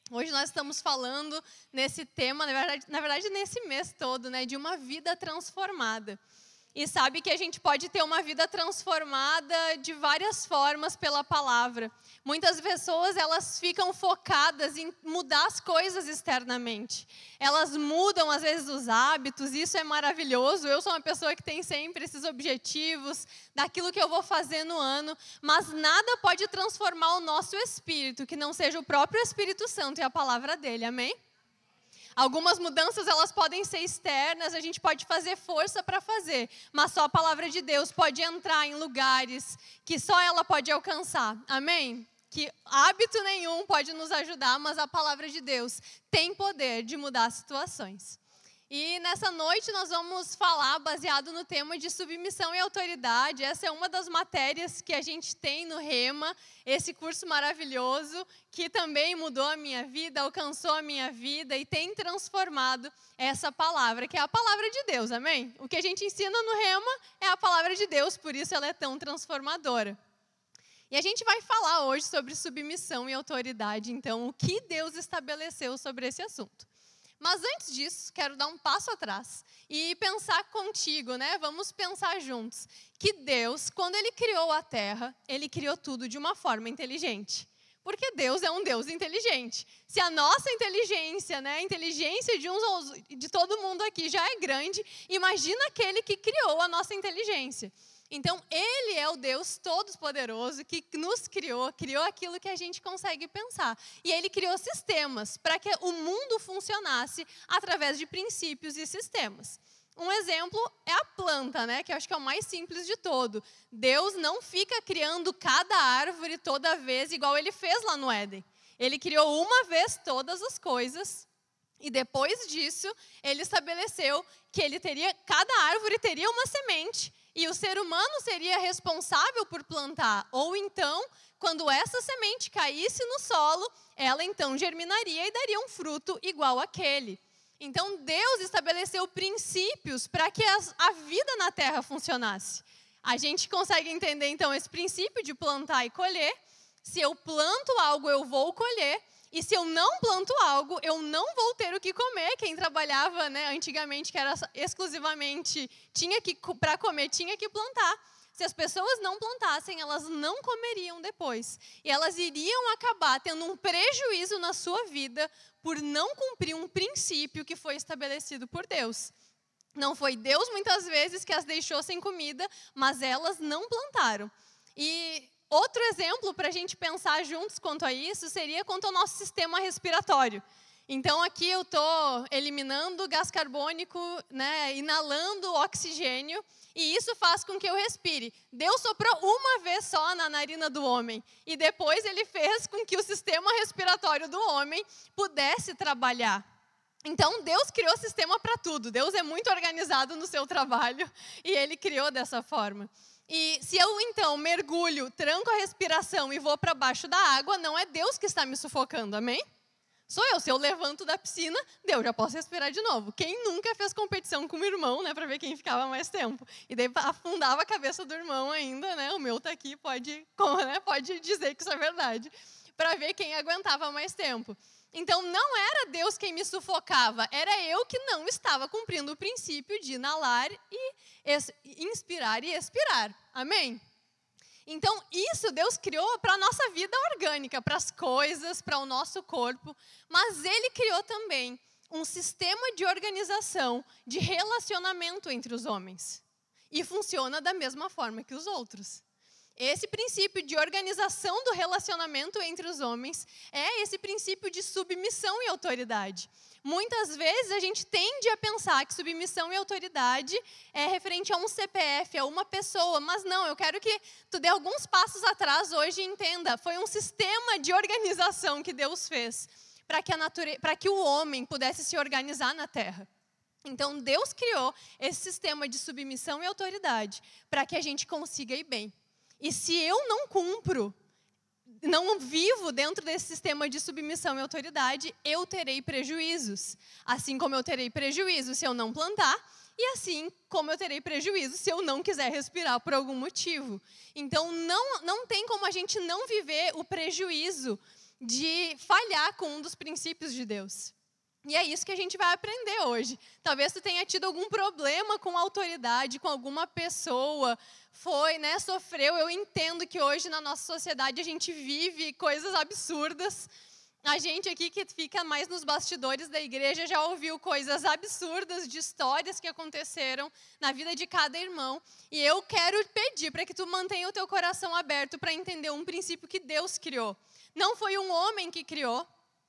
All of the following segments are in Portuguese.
Hoje nós estamos falando nesse tema, na verdade nesse mês todo, né, de uma vida transformada. E sabe que a gente pode ter uma vida transformada de várias formas pela palavra. Muitas pessoas, elas ficam focadas em mudar as coisas externamente. Elas mudam, às vezes, os hábitos, e isso é maravilhoso. Eu sou uma pessoa que tem sempre esses objetivos daquilo que eu vou fazer no ano, mas nada pode transformar o nosso espírito, que não seja o próprio Espírito Santo e a palavra dele, amém? Algumas mudanças, elas podem ser externas, a gente pode fazer força para fazer, mas só a palavra de Deus pode entrar em lugares que só ela pode alcançar, amém? Que hábito nenhum pode nos ajudar, mas a palavra de Deus tem poder de mudar situações. E nessa noite nós vamos falar baseado no tema de submissão e autoridade. Essa é uma das matérias que a gente tem no Rema, esse curso maravilhoso que também mudou a minha vida, alcançou a minha vida e tem transformado essa palavra, que é a palavra de Deus, amém? O que a gente ensina no Rema é a palavra de Deus, por isso ela é tão transformadora. E a gente vai falar hoje sobre submissão e autoridade, então o que Deus estabeleceu sobre esse assunto. Mas antes disso, quero dar um passo atrás e pensar contigo, né? Vamos pensar juntos. Que Deus, quando Ele criou a terra, Ele criou tudo de uma forma inteligente. Porque Deus é um Deus inteligente. Se a nossa inteligência, né, a inteligência de todo mundo aqui já é grande, imagina aquele que criou a nossa inteligência. Então, Ele é o Deus todo-poderoso que nos criou aquilo que a gente consegue pensar. E Ele criou sistemas para que o mundo funcionasse através de princípios e sistemas. Um exemplo é a planta, né, que eu acho que é o mais simples de todo. Deus não fica criando cada árvore toda vez igual Ele fez lá no Éden. Ele criou uma vez todas as coisas. E depois disso, Ele estabeleceu que cada árvore teria uma semente. E o ser humano seria responsável por plantar. Ou então, quando essa semente caísse no solo, ela então germinaria e daria um fruto igual àquele. Então, Deus estabeleceu princípios para que a vida na terra funcionasse. A gente consegue entender, então, esse princípio de plantar e colher. Se eu planto algo, eu vou colher. E se eu não planto algo, eu não vou ter o que comer. Quem trabalhava, né, antigamente, que era exclusivamente, para comer, tinha que plantar. Se as pessoas não plantassem, elas não comeriam depois. E elas iriam acabar tendo um prejuízo na sua vida por não cumprir um princípio que foi estabelecido por Deus. Não foi Deus, muitas vezes, que as deixou sem comida, mas elas não plantaram. E outro exemplo para a gente pensar juntos quanto a isso seria quanto ao nosso sistema respiratório. Então, aqui eu estou eliminando gás carbônico, né, inalando oxigênio, e isso faz com que eu respire. Deus soprou uma vez só na narina do homem, e depois Ele fez com que o sistema respiratório do homem pudesse trabalhar. Então, Deus criou sistema para tudo. Deus é muito organizado no seu trabalho, e Ele criou dessa forma. E se eu, então, mergulho, tranco a respiração e vou para baixo da água, não é Deus que está me sufocando, amém? Sou eu. Se eu levanto da piscina, Deus, já posso respirar de novo. Quem nunca fez competição com o irmão, né, para ver quem ficava mais tempo? E daí afundava a cabeça do irmão ainda, né? O meu está aqui, pode dizer que isso é verdade. Para ver quem aguentava mais tempo. Então, não era Deus quem me sufocava, era eu que não estava cumprindo o princípio de inalar e inspirar e expirar. Amém? Então, isso Deus criou para a nossa vida orgânica, para as coisas, para o nosso corpo, mas Ele criou também um sistema de organização, de relacionamento entre os homens. E funciona da mesma forma que os outros. Esse princípio de organização do relacionamento entre os homens é esse princípio de submissão e autoridade. Muitas vezes a gente tende a pensar que submissão e autoridade é referente a um CPF, a uma pessoa, mas não, eu quero que tu dê alguns passos atrás hoje e entenda, foi um sistema de organização que Deus fez para que o homem pudesse se organizar na terra. Então Deus criou esse sistema de submissão e autoridade para que a gente consiga ir bem. E se eu não cumpro, não vivo dentro desse sistema de submissão e autoridade, eu terei prejuízos. Assim como eu terei prejuízo se eu não plantar, e assim como eu terei prejuízo se eu não quiser respirar por algum motivo. Então, não tem como a gente não viver o prejuízo de falhar com um dos princípios de Deus. E é isso que a gente vai aprender hoje. Talvez tu tenha tido algum problema com a autoridade, com alguma pessoa, sofreu. Eu entendo que hoje na nossa sociedade a gente vive coisas absurdas. A gente aqui que fica mais nos bastidores da igreja já ouviu coisas absurdas de histórias que aconteceram na vida de cada irmão. E eu quero pedir para que tu mantenha o teu coração aberto para entender um princípio que Deus criou. Não foi um homem que criou.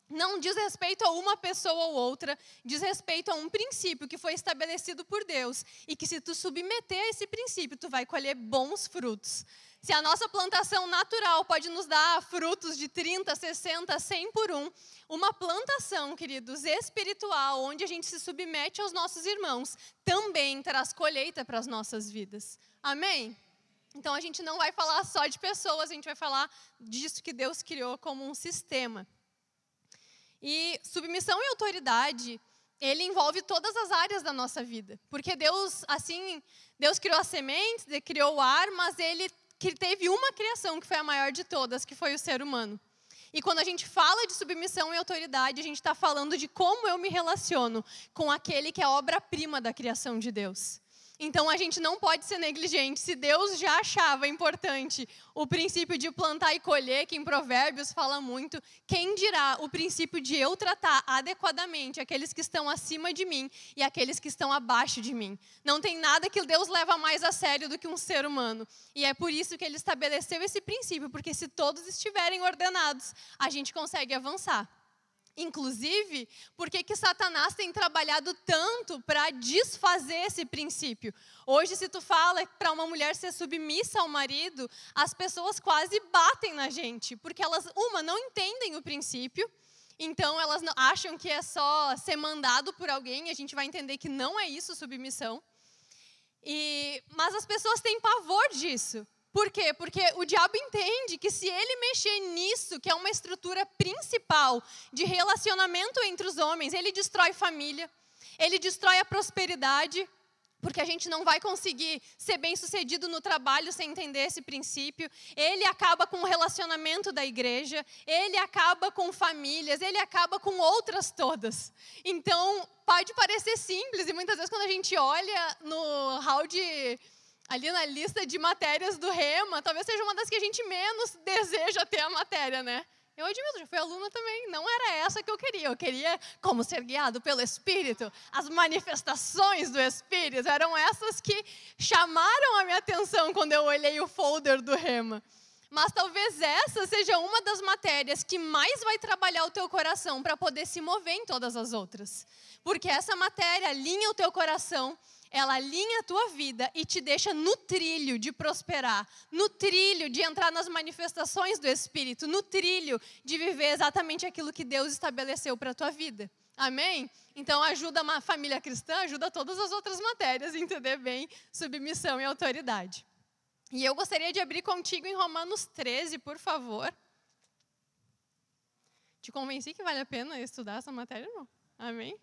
Não diz respeito a uma pessoa ou outra, diz respeito a um princípio que foi estabelecido por Deus e que se tu submeter a esse princípio, tu vai colher bons frutos. Se a nossa plantação natural pode nos dar frutos de 30, 60, 100 por um, uma plantação, queridos, espiritual, onde a gente se submete aos nossos irmãos, também traz colheita para as nossas vidas. Amém? Então a gente não vai falar só de pessoas, a gente vai falar disso que Deus criou como um sistema. E submissão e autoridade, ele envolve todas as áreas da nossa vida. Porque Deus criou as sementes, criou o ar, mas ele teve uma criação que foi a maior de todas, que foi o ser humano. E quando a gente fala de submissão e autoridade, a gente está falando de como eu me relaciono com aquele que é a obra-prima da criação de Deus. Então, a gente não pode ser negligente. Se Deus já achava importante o princípio de plantar e colher, que em Provérbios fala muito, quem dirá o princípio de eu tratar adequadamente aqueles que estão acima de mim e aqueles que estão abaixo de mim? Não tem nada que Deus leva mais a sério do que um ser humano. E é por isso que ele estabeleceu esse princípio, porque se todos estiverem ordenados, a gente consegue avançar. Inclusive, por que Satanás tem trabalhado tanto para desfazer esse princípio? Hoje, se tu fala para uma mulher ser submissa ao marido, as pessoas quase batem na gente, porque elas, não entendem o princípio, então elas acham que é só ser mandado por alguém, e a gente vai entender que não é isso submissão. Mas as pessoas têm pavor disso. Por quê? Porque o diabo entende que se ele mexer nisso, que é uma estrutura principal de relacionamento entre os homens, ele destrói família, ele destrói a prosperidade, porque a gente não vai conseguir ser bem-sucedido no trabalho sem entender esse princípio. Ele acaba com o relacionamento da igreja, ele acaba com famílias, ele acaba com outras todas. Então, pode parecer simples, e muitas vezes quando a gente olha no hall ali na lista de matérias do Rema, talvez seja uma das que a gente menos deseja ter a matéria, né? Eu admito, já fui aluna também, não era essa que eu queria como ser guiado pelo Espírito, as manifestações do Espírito, eram essas que chamaram a minha atenção quando eu olhei o folder do Rema. Mas talvez essa seja uma das matérias que mais vai trabalhar o teu coração para poder se mover em todas as outras. Porque essa matéria alinha o teu coração, ela alinha a tua vida e te deixa no trilho de prosperar, no trilho de entrar nas manifestações do Espírito, no trilho de viver exatamente aquilo que Deus estabeleceu para a tua vida. Amém? Então ajuda a família cristã, ajuda todas as outras matérias a entender bem submissão e autoridade. E eu gostaria de abrir contigo em Romanos 13, por favor. Te convenci que vale a pena estudar essa matéria, irmão? Amém?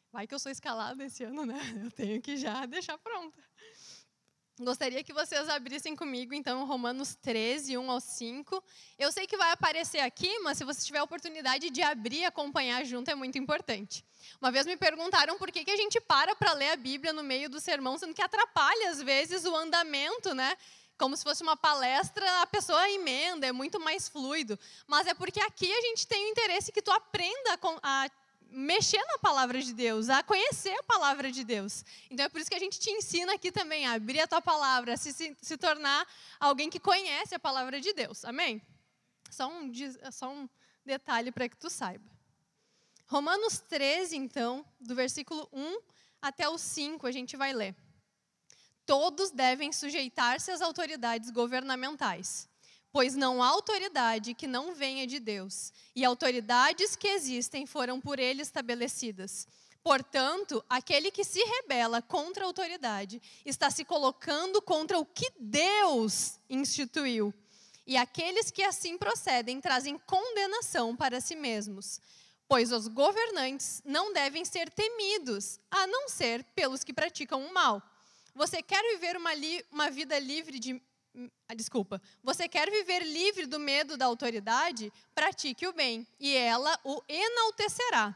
Vai que eu sou escalada esse ano, né? Eu tenho que já deixar pronta. Gostaria que vocês abrissem comigo, então, Romanos 13, 1 ao 5. Eu sei que vai aparecer aqui, mas se você tiver a oportunidade de abrir e acompanhar junto, é muito importante. Uma vez me perguntaram por que a gente para ler a Bíblia no meio do sermão, sendo que atrapalha, às vezes, o andamento, né? Como se fosse uma palestra, a pessoa emenda, é muito mais fluido. Mas é porque aqui a gente tem o interesse que tu aprenda a mexer na palavra de Deus, a conhecer a palavra de Deus. Então é por isso que a gente te ensina aqui também a abrir a tua palavra, a se tornar alguém que conhece a palavra de Deus. Amém? Só um detalhe para que tu saiba. Romanos 13, então, do versículo 1 até o 5, a gente vai ler. Todos devem sujeitar-se às autoridades governamentais, pois não há autoridade que não venha de Deus, e autoridades que existem foram por ele estabelecidas. Portanto, aquele que se rebela contra a autoridade está se colocando contra o que Deus instituiu. E aqueles que assim procedem trazem condenação para si mesmos, pois os governantes não devem ser temidos, a não ser pelos que praticam o mal. Você quer viver uma vida livre de Você quer viver livre do medo da autoridade? Pratique o bem, e ela o enaltecerá,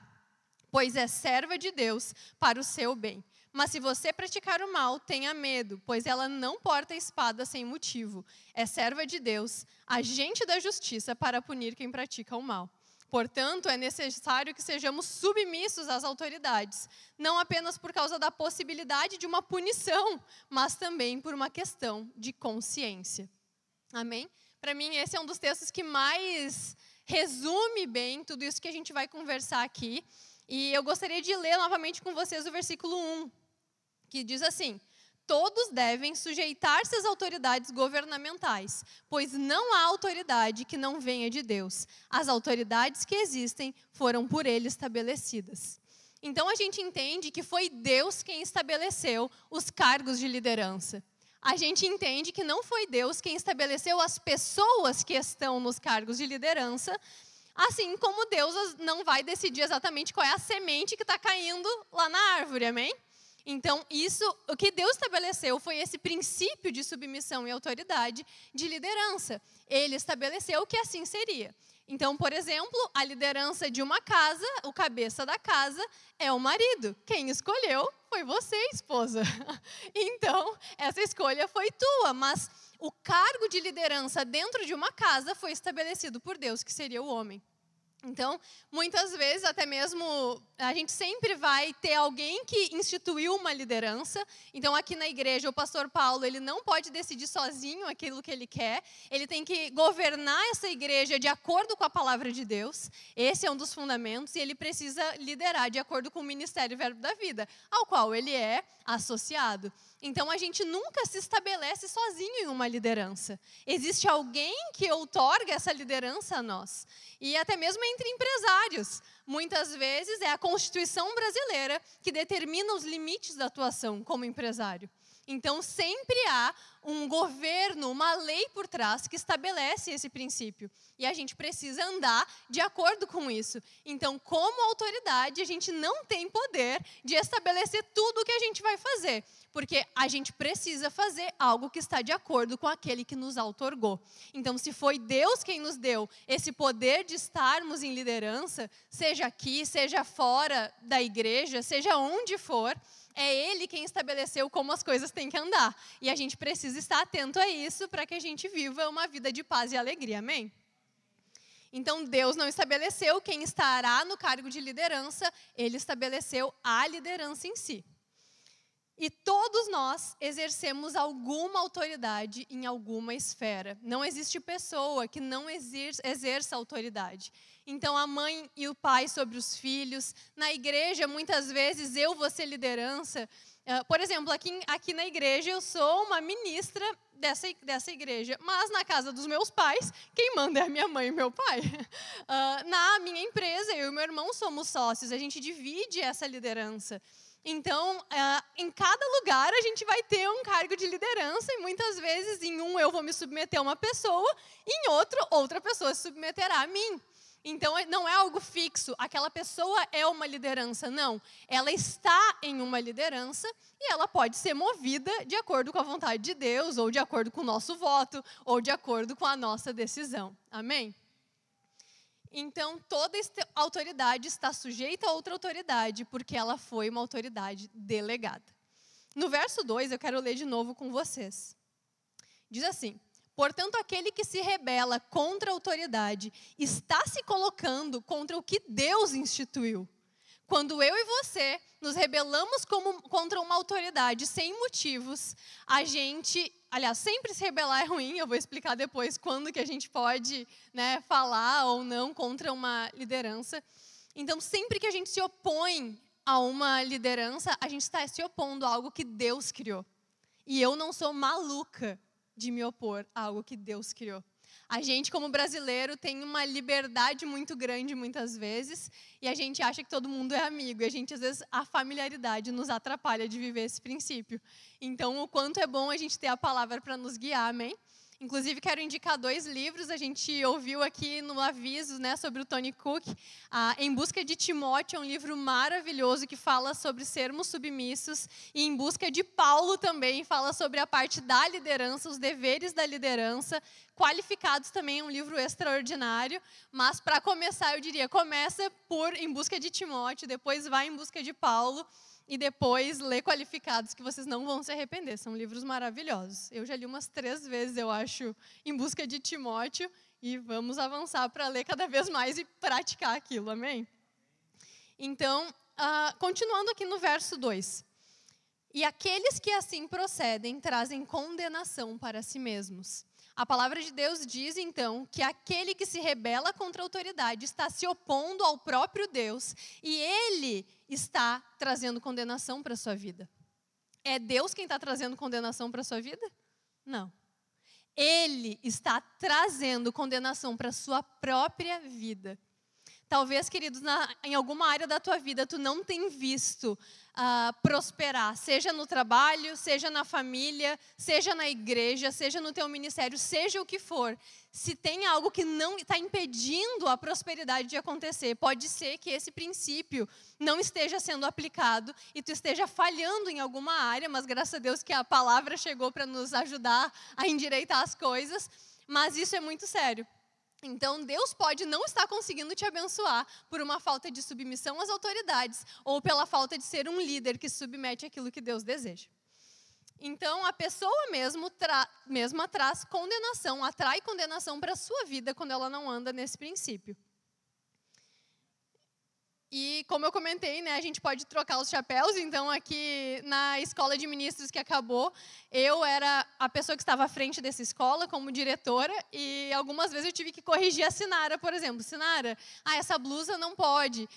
pois é serva de Deus para o seu bem. Mas se você praticar o mal, tenha medo, pois ela não porta espada sem motivo. É serva de Deus, agente da justiça para punir quem pratica o mal. Portanto, é necessário que sejamos submissos às autoridades, não apenas por causa da possibilidade de uma punição, mas também por uma questão de consciência. Amém? Para mim, esse é um dos textos que mais resume bem tudo isso que a gente vai conversar aqui. E eu gostaria de ler novamente com vocês o versículo 1, que diz assim: todos devem sujeitar-se às autoridades governamentais, pois não há autoridade que não venha de Deus. As autoridades que existem foram por Ele estabelecidas. Então a gente entende que foi Deus quem estabeleceu os cargos de liderança. A gente entende que não foi Deus quem estabeleceu as pessoas que estão nos cargos de liderança, assim como Deus não vai decidir exatamente qual é a semente que está caindo lá na árvore, amém? Então, o que Deus estabeleceu foi esse princípio de submissão e autoridade de liderança. Ele estabeleceu que assim seria. Então, por exemplo, a liderança de uma casa, o cabeça da casa é o marido. Quem escolheu foi você, esposa. Então, essa escolha foi tua, mas o cargo de liderança dentro de uma casa foi estabelecido por Deus, que seria o homem. Então, muitas vezes, até mesmo, a gente sempre vai ter alguém que instituiu uma liderança. Então, aqui na igreja, o pastor Paulo, ele não pode decidir sozinho aquilo que ele quer. Ele tem que governar essa igreja de acordo com a palavra de Deus. Esse é um dos fundamentos. E ele precisa liderar de acordo com o Ministério Verbo da Vida, ao qual ele é associado. Então, a gente nunca se estabelece sozinho em uma liderança. Existe alguém que outorga essa liderança a nós. E até mesmo entre empresários. Muitas vezes é a Constituição brasileira que determina os limites da atuação como empresário. Então, sempre há um governo, uma lei por trás que estabelece esse princípio. E a gente precisa andar de acordo com isso. Então, como autoridade, a gente não tem poder de estabelecer tudo o que a gente vai fazer. Porque a gente precisa fazer algo que está de acordo com aquele que nos outorgou. Então, se foi Deus quem nos deu esse poder de estarmos em liderança, seja aqui, seja fora da igreja, seja onde for, é Ele quem estabeleceu como as coisas têm que andar. E a gente precisa estar atento a isso para que a gente viva uma vida de paz e alegria. Amém? Então, Deus não estabeleceu quem estará no cargo de liderança, Ele estabeleceu a liderança em si. E todos nós exercemos alguma autoridade em alguma esfera. Não existe pessoa que não exerça autoridade. Então, a mãe e o pai sobre os filhos. Na igreja, muitas vezes, eu vou ser liderança. Por exemplo, aqui na igreja, eu sou uma ministra dessa igreja. Mas na casa dos meus pais, quem manda é a minha mãe e meu pai. Na minha empresa, eu e meu irmão somos sócios. A gente divide essa liderança. Então, em cada lugar a gente vai ter um cargo de liderança e muitas vezes em um eu vou me submeter a uma pessoa, em outro, outra pessoa se submeterá a mim. Então, não é algo fixo, aquela pessoa é uma liderança, não. Ela está em uma liderança e ela pode ser movida de acordo com a vontade de Deus, ou de acordo com o nosso voto, ou de acordo com a nossa decisão. Amém? Então, toda autoridade está sujeita a outra autoridade, porque ela foi uma autoridade delegada. No verso 2, eu quero ler de novo com vocês. Diz assim: portanto, aquele que se rebela contra a autoridade está se colocando contra o que Deus instituiu. Quando eu e você nos rebelamos contra uma autoridade sem motivos, a gente... Aliás, sempre se rebelar é ruim, eu vou explicar depois quando que a gente pode, falar ou não contra uma liderança. Então, sempre que a gente se opõe a uma liderança, a gente está se opondo a algo que Deus criou. E eu não sou maluca de me opor a algo que Deus criou. A gente, como brasileiro, tem uma liberdade muito grande muitas vezes e a gente acha que todo mundo é amigo. E a gente, às vezes, a familiaridade nos atrapalha de viver esse princípio. Então, o quanto é bom a gente ter a palavra para nos guiar, amém? Inclusive, quero indicar 2 livros. A gente ouviu aqui no aviso, né, sobre o Tony Cook. Em Busca de Timóteo é um livro maravilhoso que fala sobre sermos submissos. E Em Busca de Paulo também fala sobre a parte da liderança, os deveres da liderança. Qualificados também é um livro extraordinário. Mas, para começar, eu diria, começa por Em Busca de Timóteo, depois vai Em Busca de Paulo. E depois lê Qualificados, que vocês não vão se arrepender. São livros maravilhosos. Eu já li umas 3 vezes, eu acho, Em Busca de Timóteo. E vamos avançar para ler cada vez mais e praticar aquilo, amém? Então, continuando aqui no verso 2. E aqueles que assim procedem trazem condenação para si mesmos. A palavra de Deus diz, então, que aquele que se rebela contra a autoridade está se opondo ao próprio Deus e ele está trazendo condenação para a sua vida. É Deus quem está trazendo condenação para a sua vida? Não. Ele está trazendo condenação para a sua própria vida. Talvez, queridos, em alguma área da tua vida, tu não tem visto prosperar, seja no trabalho, seja na família, seja na igreja, seja no teu ministério, seja o que for. Se tem algo que não está impedindo a prosperidade de acontecer, pode ser que esse princípio não esteja sendo aplicado e tu esteja falhando em alguma área, mas graças a Deus que a palavra chegou para nos ajudar a endireitar as coisas, mas isso é muito sério. Então, Deus pode não estar conseguindo te abençoar por uma falta de submissão às autoridades ou pela falta de ser um líder que submete aquilo que Deus deseja. Então, a pessoa mesma traz condenação, atrai condenação para a sua vida quando ela não anda nesse princípio. E como eu comentei, né, a gente pode trocar os chapéus. Então, aqui na escola de ministros que acabou, eu era a pessoa que estava à frente dessa escola como diretora e algumas vezes eu tive que corrigir a Sinara, por exemplo. Sinara, essa blusa não pode.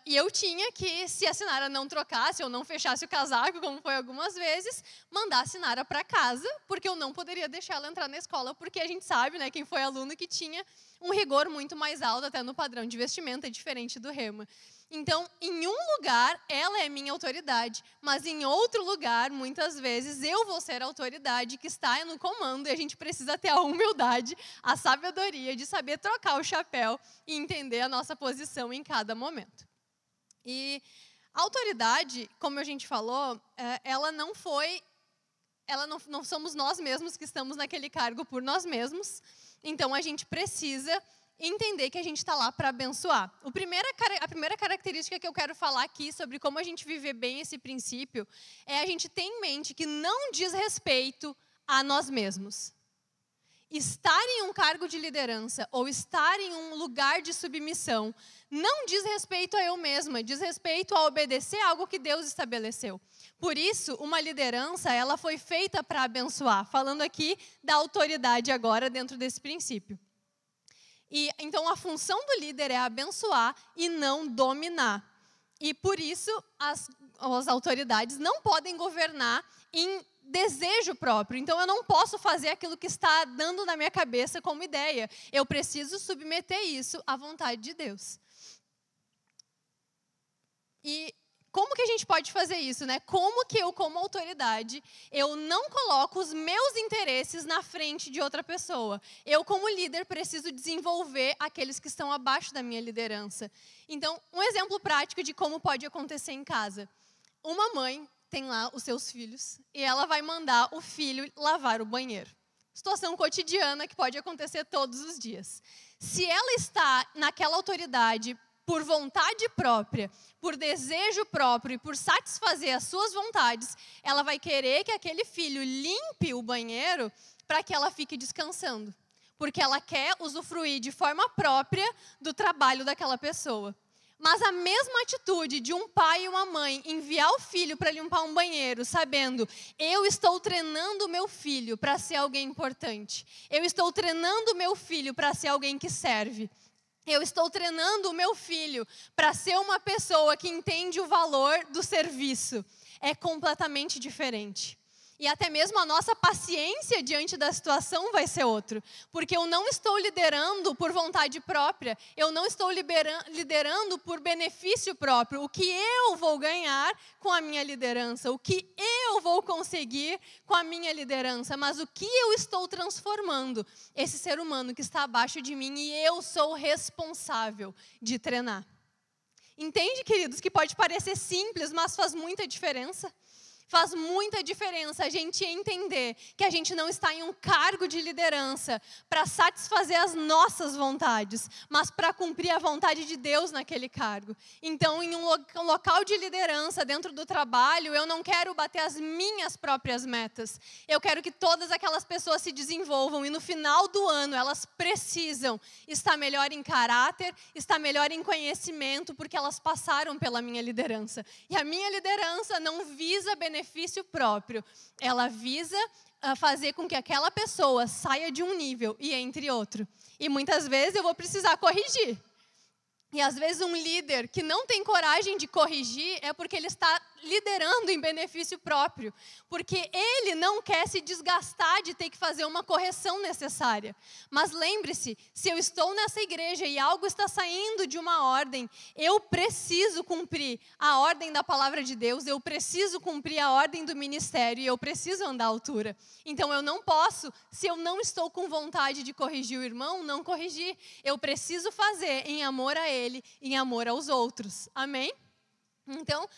E eu tinha que, se a Sinara não trocasse ou não fechasse o casaco, como foi algumas vezes, mandar a Sinara para casa, porque eu não poderia deixar ela entrar na escola, porque a gente sabe, né, quem foi aluno, que tinha um rigor muito mais alto até no padrão de vestimenta, diferente do Rema. Então, em um lugar, ela é minha autoridade, mas em outro lugar, muitas vezes, eu vou ser a autoridade que está no comando e a gente precisa ter a humildade, a sabedoria de saber trocar o chapéu e entender a nossa posição em cada momento. E a autoridade, como a gente falou, ela não somos nós mesmos que estamos naquele cargo por nós mesmos, então a gente precisa entender que a gente está lá para abençoar. A primeira característica que eu quero falar aqui sobre como a gente viver bem esse princípio é a gente ter em mente que não diz respeito a nós mesmos. Estar em um cargo de liderança ou estar em um lugar de submissão não diz respeito a eu mesma, diz respeito a obedecer algo que Deus estabeleceu. Por isso, uma liderança, ela foi feita para abençoar, falando aqui da autoridade agora dentro desse princípio. E então a função do líder é abençoar e não dominar. E por isso as autoridades não podem governar em desejo próprio. Então eu não posso fazer aquilo que está dando na minha cabeça como ideia. Eu preciso submeter isso à vontade de Deus. E como que a gente pode fazer isso, né? Como que eu, como autoridade, eu não coloco os meus interesses na frente de outra pessoa? Eu, como líder, preciso desenvolver aqueles que estão abaixo da minha liderança. Então, um exemplo prático de como pode acontecer em casa. Uma mãe tem lá os seus filhos e ela vai mandar o filho lavar o banheiro. Situação cotidiana que pode acontecer todos os dias. Se ela está naquela autoridade por vontade própria, por desejo próprio e por satisfazer as suas vontades, ela vai querer que aquele filho limpe o banheiro para que ela fique descansando. Porque ela quer usufruir de forma própria do trabalho daquela pessoa. Mas a mesma atitude de um pai e uma mãe enviar o filho para limpar um banheiro, sabendo, eu estou treinando o meu filho para ser alguém importante. Eu estou treinando o meu filho para ser alguém que serve. Eu estou treinando o meu filho para ser uma pessoa que entende o valor do serviço. É completamente diferente. E até mesmo a nossa paciência diante da situação vai ser outra. Porque eu não estou liderando por vontade própria. Eu não estou liderando por benefício próprio. O que eu vou ganhar com a minha liderança. O que eu vou conseguir com a minha liderança. Mas o que eu estou transformando esse ser humano que está abaixo de mim e eu sou responsável de treinar. Entende, queridos, que pode parecer simples, mas faz muita diferença? Faz muita diferença a gente entender que a gente não está em um cargo de liderança para satisfazer as nossas vontades, mas para cumprir a vontade de Deus naquele cargo. Então, em um local de liderança dentro do trabalho, eu não quero bater as minhas próprias metas. Eu quero que todas aquelas pessoas se desenvolvam e no final do ano elas precisam estar melhor em caráter, estar melhor em conhecimento, porque elas passaram pela minha liderança. E a minha liderança não visa benefício próprio, ela visa fazer com que aquela pessoa saia de um nível e entre outro. E muitas vezes eu vou precisar corrigir. E às vezes um líder que não tem coragem de corrigir é porque ele está liderando em benefício próprio. Porque ele não quer se desgastar de ter que fazer uma correção necessária. Mas lembre-se, se eu estou nessa igreja e algo está saindo de uma ordem, eu preciso cumprir a ordem da palavra de Deus, eu preciso cumprir a ordem do ministério e eu preciso andar à altura. Então eu não posso, se eu não estou com vontade de corrigir o irmão, não corrigir. Eu preciso fazer em amor a ele, em amor aos outros. Amém? Então,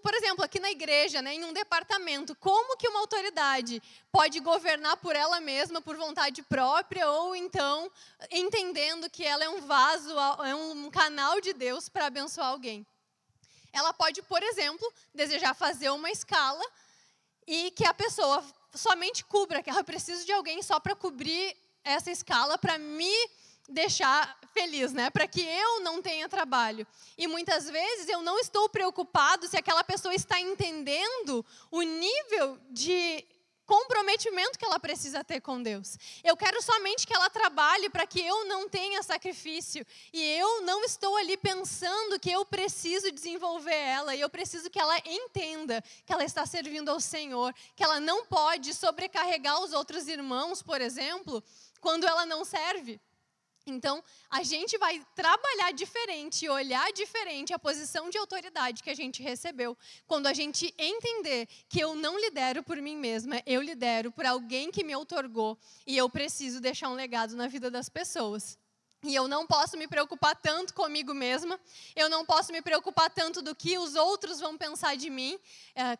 por exemplo, aqui na igreja, né, em um departamento, como que uma autoridade pode governar por ela mesma, por vontade própria, ou então entendendo que ela é um vaso, é um canal de Deus para abençoar alguém? Ela pode, por exemplo, desejar fazer uma escala e que a pessoa somente cubra, que eu preciso de alguém só para cobrir essa escala, para me deixar feliz, né? Para que eu não tenha trabalho. E muitas vezes eu não estou preocupado se aquela pessoa está entendendo o nível de comprometimento que ela precisa ter com Deus. Eu quero somente que ela trabalhe para que eu não tenha sacrifício. E eu não estou ali pensando que eu preciso desenvolver ela. E eu preciso que ela entenda que ela está servindo ao Senhor. Que ela não pode sobrecarregar os outros irmãos, por exemplo, quando ela não serve. Então, a gente vai trabalhar diferente, olhar diferente a posição de autoridade que a gente recebeu. Quando a gente entender que eu não lidero por mim mesma, eu lidero por alguém que me outorgou e eu preciso deixar um legado na vida das pessoas. E eu não posso me preocupar tanto comigo mesma, eu não posso me preocupar tanto do que os outros vão pensar de mim.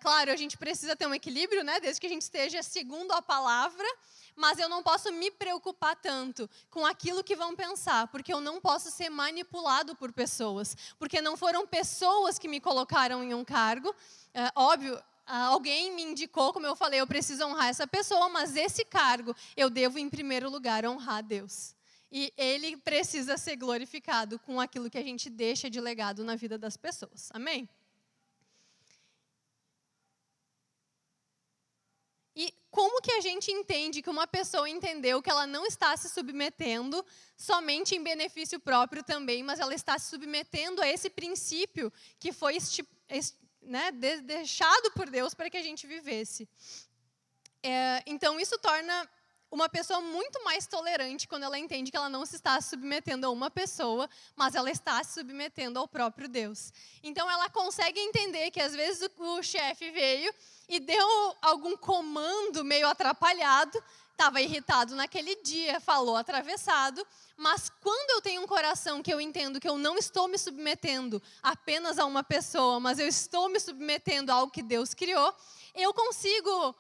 Claro, a gente precisa ter um equilíbrio, né? Desde que a gente esteja segundo a palavra, mas eu não posso me preocupar tanto com aquilo que vão pensar, porque eu não posso ser manipulado por pessoas, porque não foram pessoas que me colocaram em um cargo. Óbvio, alguém me indicou, como eu falei, eu preciso honrar essa pessoa, mas esse cargo eu devo, em primeiro lugar, honrar a Deus. E Ele precisa ser glorificado com aquilo que a gente deixa de legado na vida das pessoas. Amém? E como que a gente entende que uma pessoa entendeu que ela não está se submetendo somente em benefício próprio também, mas ela está se submetendo a esse princípio que foi deixado por Deus para que a gente vivesse? Então, isso torna uma pessoa muito mais tolerante quando ela entende que ela não se está submetendo a uma pessoa, mas ela está se submetendo ao próprio Deus. Então, ela consegue entender que, às vezes, o chefe veio e deu algum comando meio atrapalhado, estava irritado naquele dia, falou atravessado, mas quando eu tenho um coração que eu entendo que eu não estou me submetendo apenas a uma pessoa, mas eu estou me submetendo a algo que Deus criou, eu consigo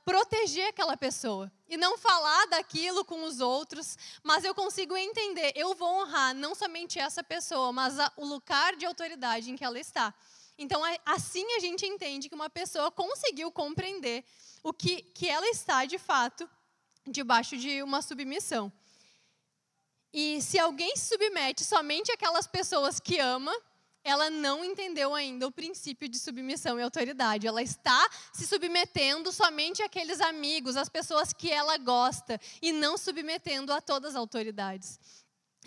proteger aquela pessoa e não falar daquilo com os outros, mas eu consigo entender, eu vou honrar não somente essa pessoa, mas o lugar de autoridade em que ela está. Então, assim a gente entende que uma pessoa conseguiu compreender o que ela está, de fato, debaixo de uma submissão. E se alguém se submete somente àquelas pessoas que ama, ela não entendeu ainda o princípio de submissão e autoridade. Ela está se submetendo somente àqueles amigos, às pessoas que ela gosta, e não submetendo a todas as autoridades.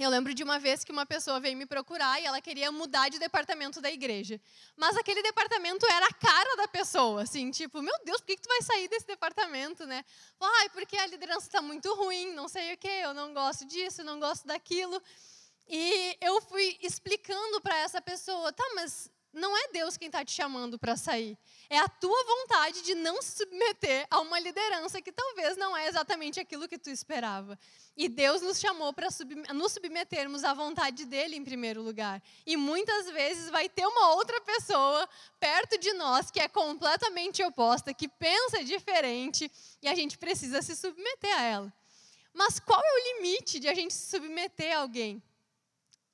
Eu lembro de uma vez que uma pessoa veio me procurar e ela queria mudar de departamento da igreja. Mas aquele departamento era a cara da pessoa, assim, tipo, meu Deus, por que tu vai sair desse departamento, né? Ai, porque a liderança está muito ruim, não sei o quê, eu não gosto disso, não gosto daquilo. E eu fui explicando para essa pessoa, tá, mas não é Deus quem está te chamando para sair. É a tua vontade de não se submeter a uma liderança que talvez não é exatamente aquilo que tu esperava. E Deus nos chamou para nos submetermos à vontade dele em primeiro lugar. E muitas vezes vai ter uma outra pessoa perto de nós que é completamente oposta, que pensa diferente, e a gente precisa se submeter a ela. Mas qual é o limite de a gente se submeter a alguém?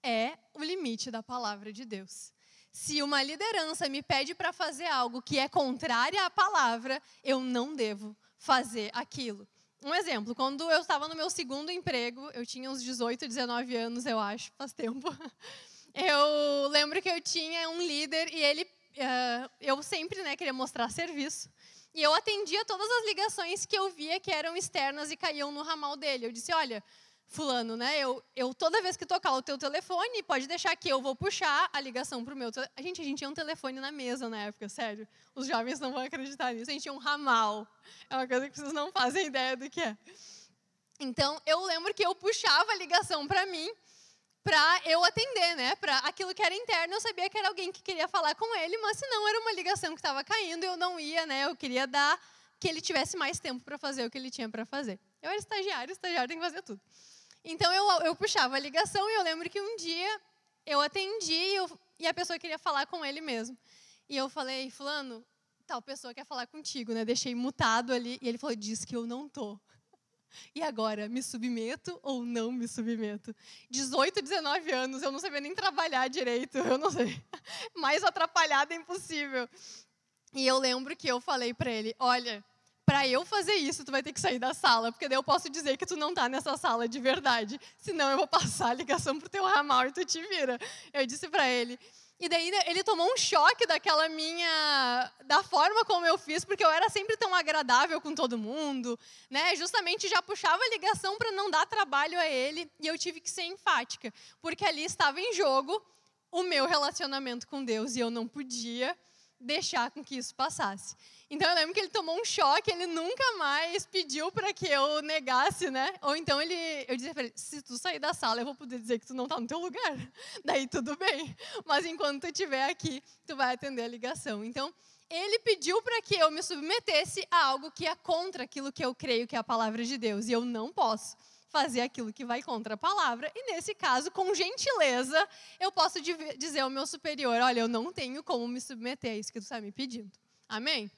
É o limite da palavra de Deus. Se uma liderança me pede para fazer algo que é contrário à palavra, eu não devo fazer aquilo. Um exemplo, quando eu estava no meu segundo emprego, eu tinha uns 18, 19 anos, eu acho, faz tempo. Eu lembro que eu tinha um líder e ele, eu sempre queria mostrar serviço. E eu atendia todas as ligações que eu via que eram externas e caíam no ramal dele. Eu disse, olha, fulano, né? Eu toda vez que tocar o teu telefone, pode deixar que eu vou puxar a ligação para o meu telefone. A gente tinha um telefone na mesa na época, sério. Os jovens não vão acreditar nisso. A gente tinha um ramal. É uma coisa que vocês não fazem ideia do que é. Então, eu lembro que eu puxava a ligação para mim, para eu atender, né? Para aquilo que era interno, eu sabia que era alguém que queria falar com ele, mas se não, era uma ligação que estava caindo, eu não ia, né? Eu queria dar que ele tivesse mais tempo para fazer o que ele tinha para fazer. Eu era estagiário tem que fazer tudo. Então, eu puxava a ligação e eu lembro que um dia eu atendi e a pessoa queria falar com ele mesmo. E eu falei, fulano, tal pessoa quer falar contigo, né? Deixei mutado ali e ele falou, diz que eu não tô. E agora, me submeto ou não me submeto? 18, 19 anos, eu não sabia nem trabalhar direito, eu não sei. Mais atrapalhada é impossível. E eu lembro que eu falei para ele, olha, para eu fazer isso, tu vai ter que sair da sala, porque daí eu posso dizer que tu não tá nessa sala de verdade. Senão eu vou passar a ligação pro teu ramal e tu te vira. Eu disse para ele. E daí ele tomou um choque da forma como eu fiz, porque eu era sempre tão agradável com todo mundo, né? Justamente já puxava a ligação para não dar trabalho a ele, e eu tive que ser enfática, porque ali estava em jogo o meu relacionamento com Deus, e eu não podia deixar com que isso passasse. Então eu lembro que ele tomou um choque, ele nunca mais pediu para que eu negasse, né? Ou então eu dizia para ele, se tu sair da sala, eu vou poder dizer que tu não está no teu lugar. Daí tudo bem, mas enquanto tu estiver aqui, tu vai atender a ligação. Então, ele pediu para que eu me submetesse a algo que é contra aquilo que eu creio que é a palavra de Deus, e eu não posso fazer aquilo que vai contra a palavra, e nesse caso, com gentileza, eu posso dizer ao meu superior, olha, eu não tenho como me submeter a isso que tu está me pedindo. Amém?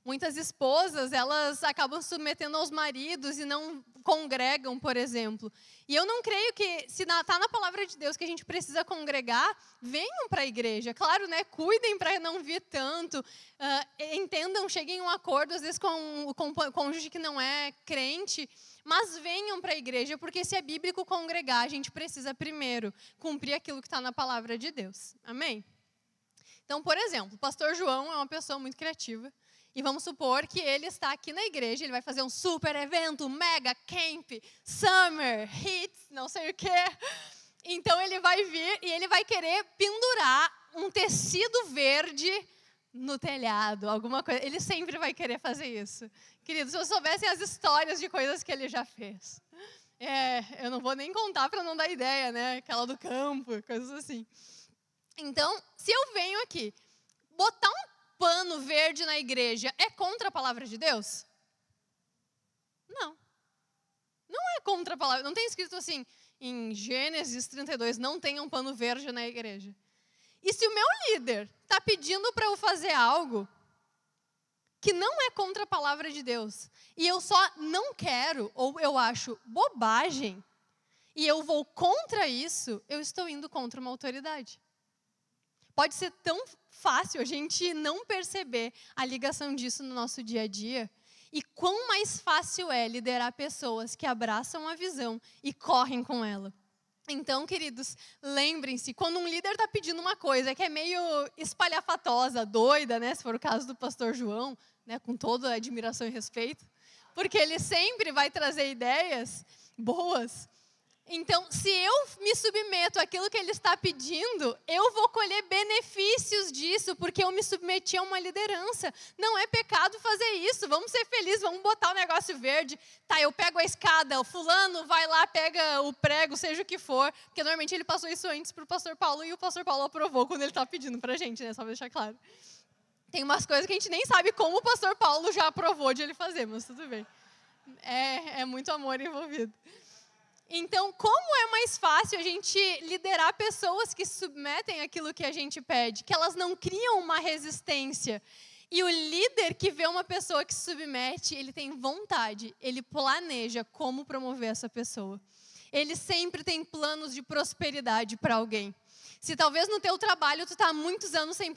Muitas esposas, elas acabam se submetendo aos maridos e não congregam, por exemplo. E eu não creio que, se está na palavra de Deus que a gente precisa congregar, venham para a igreja. Claro, né? Cuidem para não vir tanto. Entendam, cheguem a um acordo, às vezes, com o cônjuge que não é crente. Mas venham para a igreja, porque se é bíblico congregar, a gente precisa primeiro cumprir aquilo que está na palavra de Deus. Amém? Então, por exemplo, o pastor João é uma pessoa muito criativa. E vamos supor que ele está aqui na igreja, ele vai fazer um super evento, mega camp, summer, hits, não sei o quê. Então ele vai vir e ele vai querer pendurar um tecido verde no telhado, alguma coisa. Ele sempre vai querer fazer isso. Queridos, se vocês soubessem as histórias de coisas que ele já fez. Eu não vou nem contar para não dar ideia, né? Aquela do campo, coisas assim. Então, se eu venho aqui, botar um pano verde na igreja é contra a palavra de Deus? Não. Não é contra a palavra. Não tem escrito assim, em Gênesis 32, não tenha um pano verde na igreja. E se o meu líder está pedindo para eu fazer algo que não é contra a palavra de Deus, e eu só não quero, ou eu acho bobagem, e eu vou contra isso, eu estou indo contra uma autoridade. Pode ser tão fácil a gente não perceber a ligação disso no nosso dia a dia, e quão mais fácil é liderar pessoas que abraçam a visão e correm com ela. Então, queridos, lembrem-se, quando um líder está pedindo uma coisa que é meio espalhafatosa, doida, né, se for o caso do pastor João, né, com toda a admiração e respeito, porque ele sempre vai trazer ideias boas, Então, se eu me submeto àquilo que ele está pedindo, eu vou colher benefícios disso, porque eu me submeti a uma liderança. Não é pecado fazer isso. Vamos ser felizes, vamos botar o negócio verde. Tá, eu pego a escada, o fulano vai lá, pega o prego, seja o que for. Porque normalmente ele passou isso antes para o pastor Paulo e o pastor Paulo aprovou quando ele está pedindo para a gente, né? Só para deixar claro. Tem umas coisas que a gente nem sabe como o pastor Paulo já aprovou de ele fazer, mas tudo bem. É muito amor envolvido. Então, como é mais fácil a gente liderar pessoas que se submetem àquilo que a gente pede, que elas não criam uma resistência. E o líder que vê uma pessoa que se submete, ele tem vontade, ele planeja como promover essa pessoa. Ele sempre tem planos de prosperidade para alguém. Se talvez no teu trabalho tu está há muitos anos sem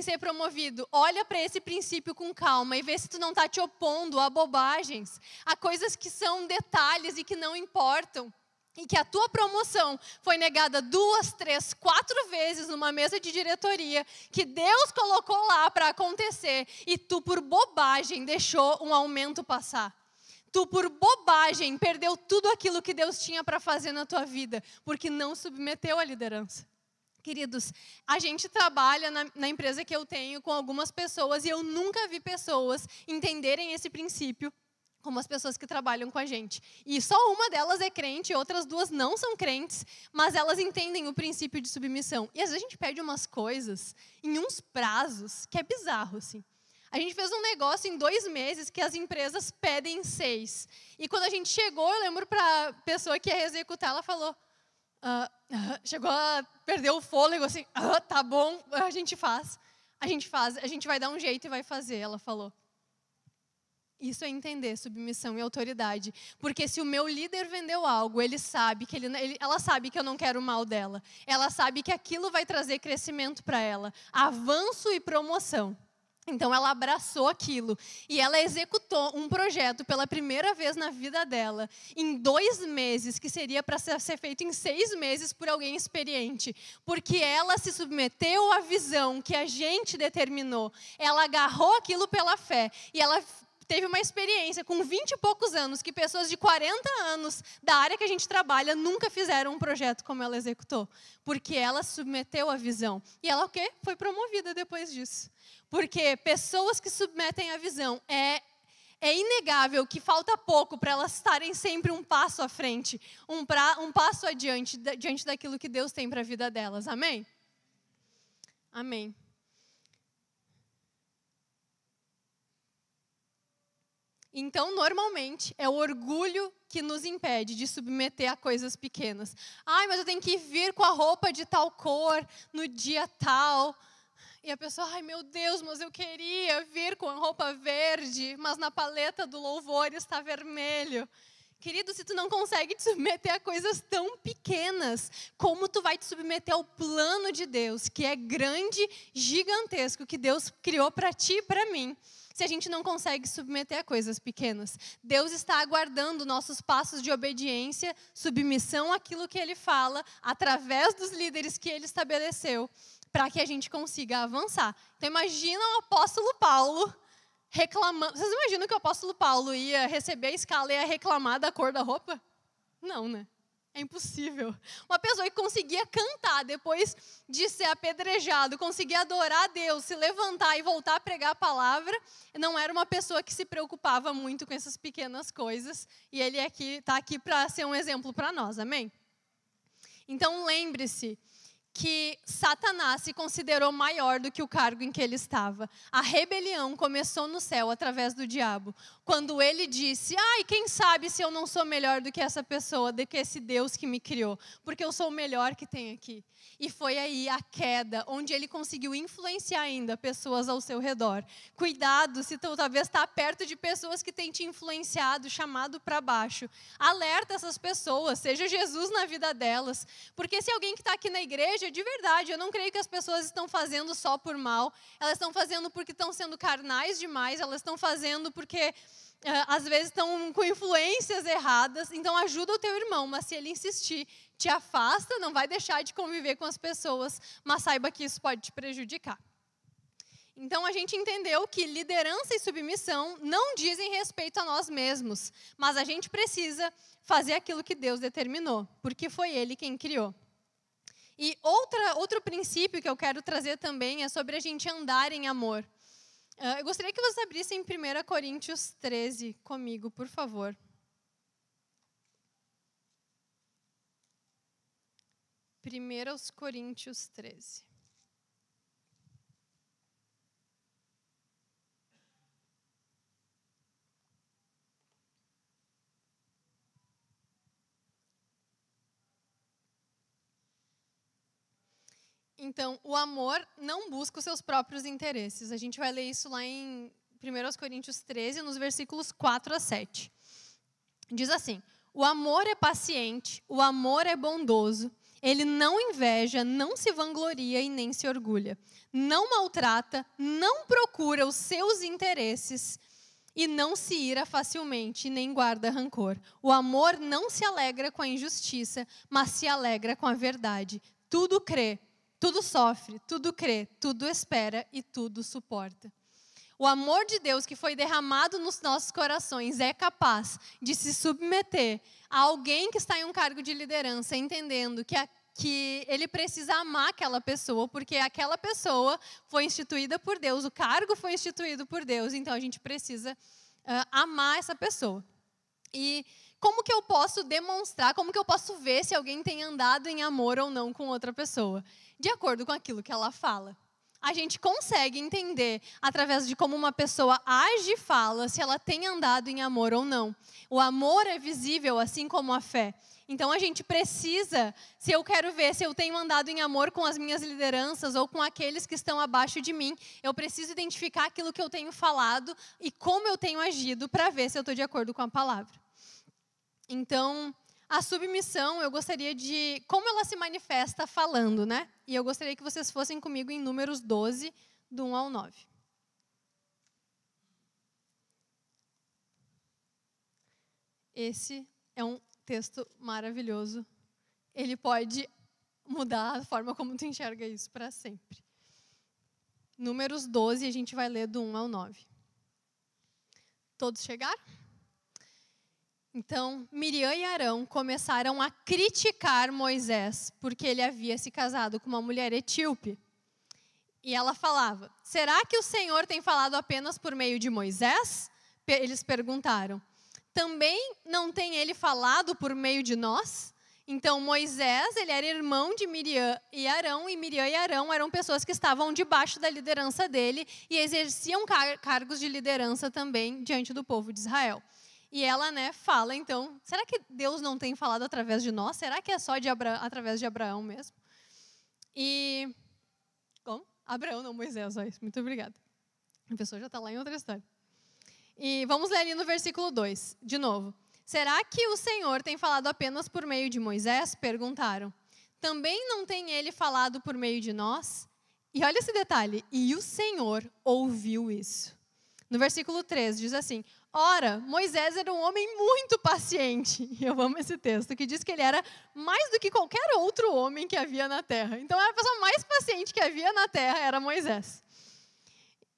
ser promovido, olha para esse princípio com calma e vê se tu não está te opondo a bobagens, a coisas que são detalhes e que não importam. E que a tua promoção foi negada 2, 3, 4 vezes numa mesa de diretoria, que Deus colocou lá para acontecer, e tu por bobagem deixou um aumento passar. Tu, por bobagem, perdeu tudo aquilo que Deus tinha para fazer na tua vida, porque não submeteu à liderança. Queridos, a gente trabalha na empresa que eu tenho com algumas pessoas, e eu nunca vi pessoas entenderem esse princípio como as pessoas que trabalham com a gente. E só uma delas é crente, outras 2 não são crentes, mas elas entendem o princípio de submissão. E às vezes a gente pede umas coisas em uns prazos que é bizarro, assim. A gente fez um negócio em 2 meses que as empresas pedem em 6. E quando a gente chegou, eu lembro para a pessoa que ia executar, ela falou, chegou a perder o fôlego, assim, tá bom, a gente vai dar um jeito e vai fazer, ela falou. Isso é entender submissão e autoridade. Porque se o meu líder vendeu algo, ele sabe que ela sabe que eu não quero o mal dela. Ela sabe que aquilo vai trazer crescimento para ela, avanço e promoção. Então, ela abraçou aquilo e ela executou um projeto pela primeira vez na vida dela, em 2 meses, que seria para ser feito em 6 meses por alguém experiente. Porque ela se submeteu à visão que a gente determinou. Ela agarrou aquilo pela fé e ela teve uma experiência com 20 e poucos anos, que pessoas de 40 anos da área que a gente trabalha nunca fizeram um projeto como ela executou. Porque ela submeteu à visão. E ela o quê? Foi promovida depois disso. Porque pessoas que submetem à visão, é inegável que falta pouco para elas estarem sempre um passo à frente, um passo adiante, diante daquilo que Deus tem para a vida delas. Amém? Amém. Então, normalmente, é o orgulho que nos impede de submeter a coisas pequenas. Ai, mas eu tenho que vir com a roupa de tal cor, no dia tal. E a pessoa, ai meu Deus, mas eu queria vir com a roupa verde, mas na paleta do louvor está vermelho. Querido, se tu não consegue te submeter a coisas tão pequenas, como tu vai te submeter ao plano de Deus, que é grande, gigantesco, que Deus criou para ti e para mim, se a gente não consegue submeter a coisas pequenas? Deus está aguardando nossos passos de obediência, submissão àquilo que Ele fala, através dos líderes que Ele estabeleceu, para que a gente consiga avançar. Então, imagina o apóstolo Paulo reclamando. Vocês imaginam que o apóstolo Paulo ia receber a escala e ia reclamar da cor da roupa? Não, né? É impossível. Uma pessoa que conseguia cantar depois de ser apedrejado, conseguia adorar a Deus, se levantar e voltar a pregar a palavra, não era uma pessoa que se preocupava muito com essas pequenas coisas. E ele está aqui para ser um exemplo para nós, amém? Então, lembre-se que Satanás se considerou maior do que o cargo em que ele estava. A rebelião começou no céu através do diabo, quando ele disse, ai, quem sabe se eu não sou melhor do que essa pessoa, do que esse Deus que me criou, porque eu sou o melhor que tem aqui. E foi aí a queda, onde ele conseguiu influenciar ainda pessoas ao seu redor. Cuidado, se tu talvez está perto de pessoas que têm te influenciado, chamado para baixo. Alerta essas pessoas, seja Jesus na vida delas. Porque se alguém que está aqui na igreja, de verdade, eu não creio que as pessoas estão fazendo só por mal. Elas estão fazendo porque estão sendo carnais demais, elas estão fazendo porque às vezes estão com influências erradas. Então ajuda o teu irmão, mas se ele insistir, te afasta, não vai deixar de conviver com as pessoas, mas saiba que isso pode te prejudicar. Então, a gente entendeu que liderança e submissão não dizem respeito a nós mesmos, mas a gente precisa fazer aquilo que Deus determinou, porque foi Ele quem criou. E outro princípio que eu quero trazer também é sobre a gente andar em amor. Eu gostaria que vocês abrissem 1 Coríntios 13 comigo, por favor. 1 Coríntios 13. Então, o amor não busca os seus próprios interesses. A gente vai ler isso lá em 1 Coríntios 13, nos versículos 4 a 7. Diz assim: o amor é paciente, o amor é bondoso, ele não inveja, não se vangloria e nem se orgulha. Não maltrata, não procura os seus interesses e não se ira facilmente, nem guarda rancor. O amor não se alegra com a injustiça, mas se alegra com a verdade. Tudo crê, tudo sofre, tudo crê, tudo espera e tudo suporta. O amor de Deus que foi derramado nos nossos corações é capaz de se submeter a alguém que está em um cargo de liderança, entendendo que ele precisa amar aquela pessoa, porque aquela pessoa foi instituída por Deus, o cargo foi instituído por Deus, então a gente precisa amar essa pessoa. E como que eu posso demonstrar, como que eu posso ver se alguém tem andado em amor ou não com outra pessoa? De acordo com aquilo que ela fala. A gente consegue entender, através de como uma pessoa age e fala, se ela tem andado em amor ou não. O amor é visível, assim como a fé. Então, a gente precisa, se eu quero ver se eu tenho andado em amor com as minhas lideranças ou com aqueles que estão abaixo de mim, eu preciso identificar aquilo que eu tenho falado e como eu tenho agido para ver se eu estou de acordo com a palavra. Então, a submissão, eu gostaria de... Como ela se manifesta falando, né? E eu gostaria que vocês fossem comigo em Números 12, do 1 ao 9. Esse é um texto maravilhoso. Ele pode mudar a forma como tu enxerga isso para sempre. Números 12, a gente vai ler do 1 ao 9. Todos chegaram? Então, Miriam e Arão começaram a criticar Moisés, porque ele havia se casado com uma mulher etíope. E ela falava: será que o Senhor tem falado apenas por meio de Moisés? Eles perguntaram. Também não tem ele falado por meio de nós? Então, Moisés, ele era irmão de Miriam e Arão eram pessoas que estavam debaixo da liderança dele e exerciam cargos de liderança também diante do povo de Israel. E ela, fala, então, será que Deus não tem falado através de nós? Será que é só através de Abraão mesmo? E... Como? Abraão, não Moisés, só isso. Muito obrigada. A pessoa já está lá em outra história. E vamos ler ali no versículo 2, de novo. Será que o Senhor tem falado apenas por meio de Moisés? Perguntaram. Também não tem ele falado por meio de nós? E olha esse detalhe. E o Senhor ouviu isso. No versículo 3 diz assim: ora, Moisés era um homem muito paciente. E eu amo esse texto, que diz que ele era mais do que qualquer outro homem que havia na terra. Então, a pessoa mais paciente que havia na terra era Moisés.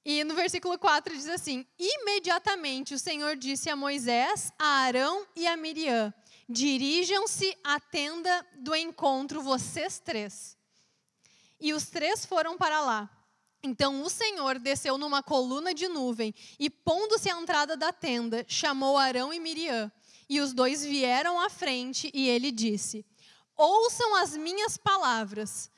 E no versículo 4 diz assim: imediatamente o Senhor disse a Moisés, a Arão e a Miriam: dirijam-se à tenda do encontro, vocês três. E os três foram para lá. Então o Senhor desceu numa coluna de nuvem e, pondo-se à entrada da tenda, chamou Arão e Miriam. E os dois vieram à frente e ele disse: ouçam as minhas palavras.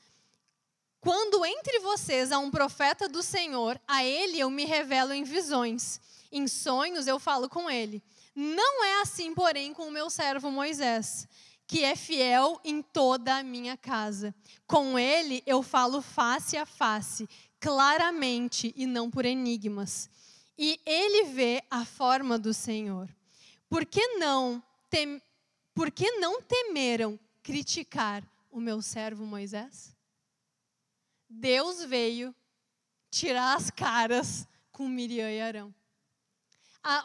Quando entre vocês há um profeta do Senhor, a ele eu me revelo em visões. Em sonhos eu falo com ele. Não é assim, porém, com o meu servo Moisés, que é fiel em toda a minha casa. Com ele eu falo face a face, claramente e não por enigmas. E ele vê a forma do Senhor. Por que não temeram criticar o meu servo Moisés? Deus veio tirar as caras com Miriam e Arão.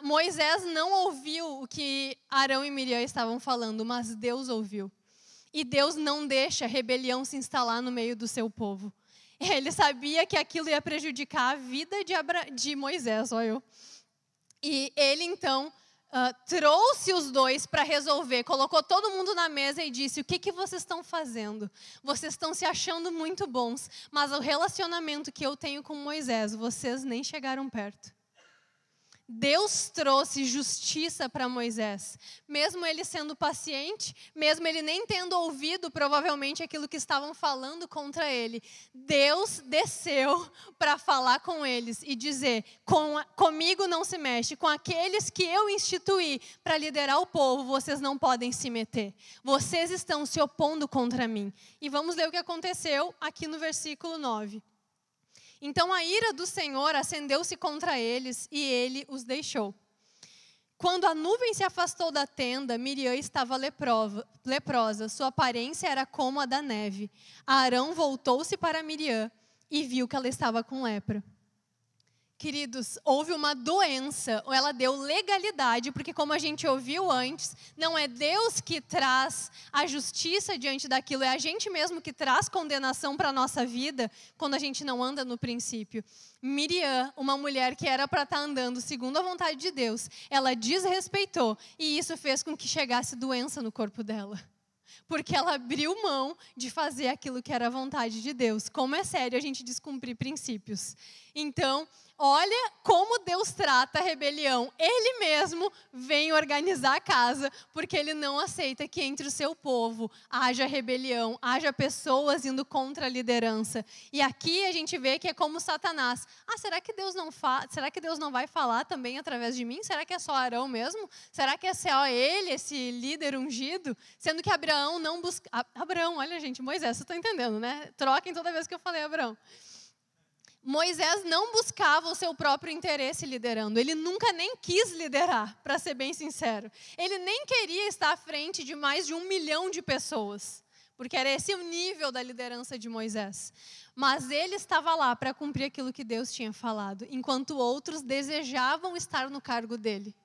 Moisés não ouviu o que Arão e Miriam estavam falando, mas Deus ouviu. E Deus não deixa a rebelião se instalar no meio do seu povo. Ele sabia que aquilo ia prejudicar a vida de Moisés, olha eu. E ele, então, trouxe os dois para resolver, colocou todo mundo na mesa e disse: o que vocês estão fazendo? Vocês estão se achando muito bons, mas o relacionamento que eu tenho com Moisés, vocês nem chegaram perto. Deus trouxe justiça para Moisés, mesmo ele sendo paciente, mesmo ele nem tendo ouvido provavelmente aquilo que estavam falando contra ele. Deus desceu para falar com eles e dizer: comigo não se mexe, com aqueles que eu instituí para liderar o povo, vocês não podem se meter. Vocês estão se opondo contra mim. E vamos ler o que aconteceu aqui no versículo 9. Então a ira do Senhor acendeu-se contra eles e ele os deixou. Quando a nuvem se afastou da tenda, Miriam estava leprosa, sua aparência era como a da neve. Arão voltou-se para Miriam e viu que ela estava com lepra. Queridos, houve uma doença, ou ela deu legalidade, porque como a gente ouviu antes, não é Deus que traz a justiça diante daquilo, é a gente mesmo que traz condenação para a nossa vida, quando a gente não anda no princípio. Miriam, uma mulher que era para estar andando segundo a vontade de Deus, ela desrespeitou, e isso fez com que chegasse doença no corpo dela. Porque ela abriu mão de fazer aquilo que era a vontade de Deus. Como é sério a gente descumprir princípios. Então, olha como Deus trata a rebelião. Ele mesmo vem organizar a casa, porque ele não aceita que entre o seu povo haja rebelião, haja pessoas indo contra a liderança. E aqui a gente vê que é como Satanás. Será que Deus não vai falar também através de mim? Será que é só Arão mesmo? Será que é só ele, esse líder ungido? Sendo que Abraão não busca... Abraão, olha gente, Moisés, vocês estão entendendo, né? Troquem toda vez que eu falei Abraão. Moisés não buscava o seu próprio interesse liderando. Ele nunca nem quis liderar, para ser bem sincero. Ele nem queria estar à frente de mais de 1 milhão de pessoas, porque era esse o nível da liderança de Moisés. Mas ele estava lá para cumprir aquilo que Deus tinha falado, enquanto outros desejavam estar no cargo dele.